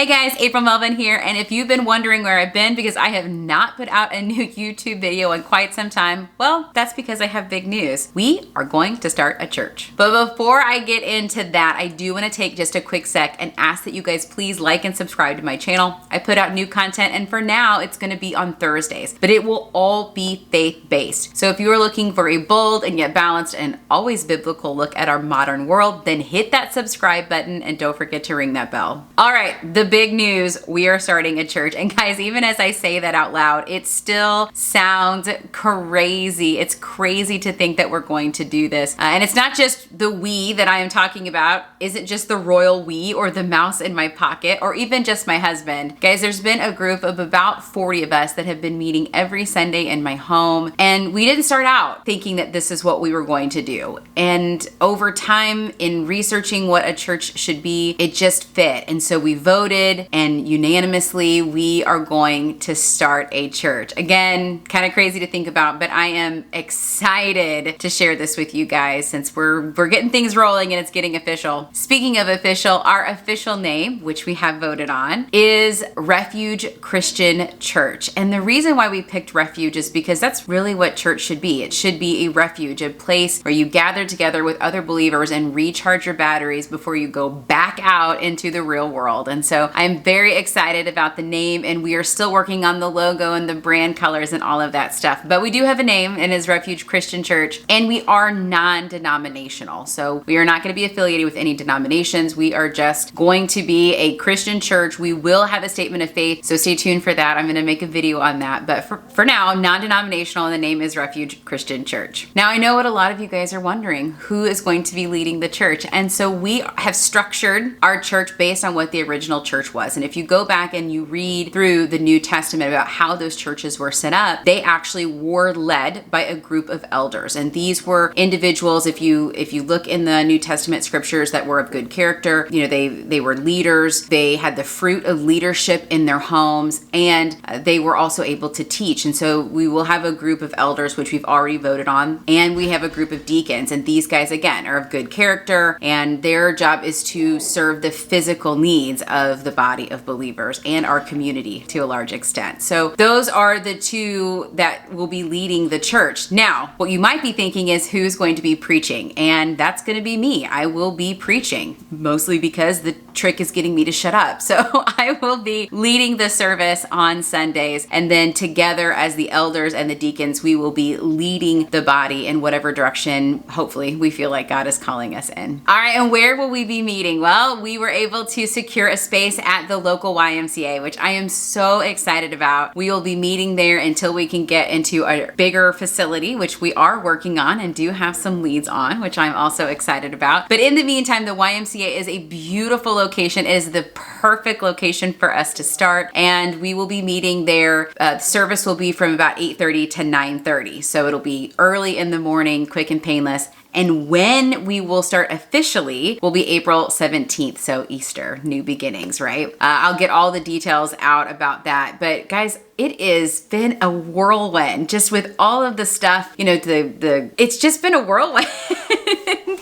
Hey guys, April Melvin here, and if you've been wondering where I've been because I have not put out a new YouTube video in quite some time, well, that's because I have big news. We are going to start a church. But before I get into that, I do want to take just a quick sec and ask that you guys please like and subscribe to my channel. I put out new content, and for now, it's going to be on Thursdays, but it will all be faith-based. So if you are looking for a bold and yet balanced and always biblical look at our modern world, then hit that subscribe button and don't forget to ring that bell. All right, the big news, we are starting a church. And guys, even as I say that out loud, it still sounds crazy. It's crazy to think that we're going to do this. And it's not just the we that I am talking about. Isn't just the royal we or the mouse in my pocket or even just my husband. Guys, there's been a group of about 40 of us that have been meeting every Sunday in my home. And we didn't start out thinking that this is what we were going to do. And over time in researching what a church should be, it just fit. And so we voted, and unanimously we are going to start a church. Again, kind of crazy to think about, but I am excited to share this with you guys since we're getting things rolling and it's getting official. Speaking of official, our official name, which we have voted on, is Refuge Christian Church. And the reason why we picked Refuge is because that's really what church should be. It should be a refuge, a place where you gather together with other believers and recharge your batteries before you go back out into the real world. And so I'm very excited about the name, and we are still working on the logo and the brand colors and all of that stuff. But we do have a name, and it's Refuge Christian Church, and we are non-denominational. So we are not going to be affiliated with any denominations. We are just going to be a Christian church. We will have a statement of faith, so stay tuned for that. I'm going to make a video on that. But for now, non-denominational, and the name is Refuge Christian Church. Now, I know what a lot of you guys are wondering, who is going to be leading the church? And so we have structured our church based on what the original church was. And if you go back and you read through the New Testament about how those churches were set up, they actually were led by a group of elders. And these were individuals, if you look in the New Testament scriptures, that were of good character. You know, they were leaders. They had the fruit of leadership in their homes, and they were also able to teach. And so we will have a group of elders, which we've already voted on, and we have a group of deacons. And these guys, again, are of good character, and their job is to serve the physical needs of the body of believers and our community to a large extent. So those are the two that will be leading the church. Now, what you might be thinking is who's going to be preaching, and that's going to be me. I will be preaching, mostly because the trick is getting me to shut up. So I will be leading the service on Sundays, and then together as the elders and the deacons, we will be leading the body in whatever direction, hopefully, we feel like God is calling us in. All right, and where will we be meeting? Well, we were able to secure a space at the local YMCA, which I am so excited about. We will be meeting there until we can get into a bigger facility, which we are working on and do have some leads on, which I'm also excited about. But in the meantime, the YMCA is a beautiful location. It is the perfect location for us to start, and we will be meeting there. Service will be from about 8:30 to 9:30. So it'll be early in the morning, quick and painless. And when we will start officially will be April 17th. So Easter, new beginnings, right? I'll get all the details out about that. But guys, it has been a whirlwind just with all of the stuff, you know, it's just been a whirlwind.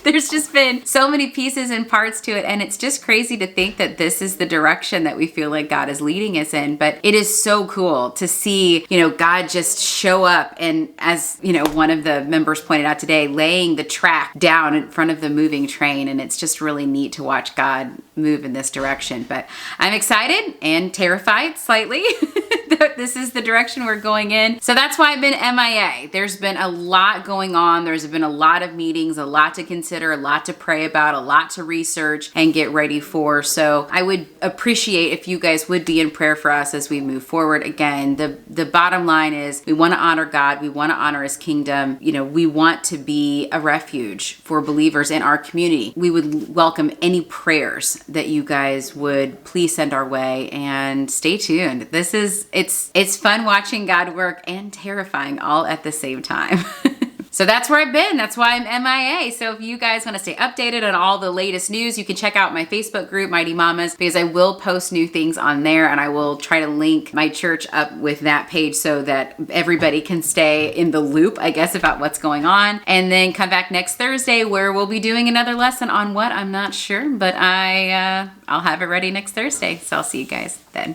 There's just been so many pieces and parts to it, and it's just crazy to think that this is the direction that we feel like God is leading us in. But it is so cool to see, you know, God just show up, and as, you know, one of the members pointed out today, laying the track down in front of the moving train, and it's just really neat to watch God move in this direction. But I'm excited and terrified slightly that this is the direction we're going in. So that's why I've been MIA. There's been a lot going on. There's been a lot of meetings, a lot to consider, a lot to pray about, a lot to research and get ready for. So I would appreciate if you guys would be in prayer for us as we move forward. Again, the bottom line is we want to honor God. We want to honor his kingdom. You know, we want to be a refuge for believers in our community. We would welcome any prayers that you guys would please send our way, and stay tuned. It's fun watching God work and terrifying all at the same time. So that's where I've been. That's why I'm MIA. So if you guys want to stay updated on all the latest news, you can check out my Facebook group, Mighty Mamas, because I will post new things on there, and I will try to link my church up with that page so that everybody can stay in the loop, I guess, about what's going on. And then come back next Thursday where we'll be doing another lesson on what, I'm not sure, but I'll have it ready next Thursday. So I'll see you guys then.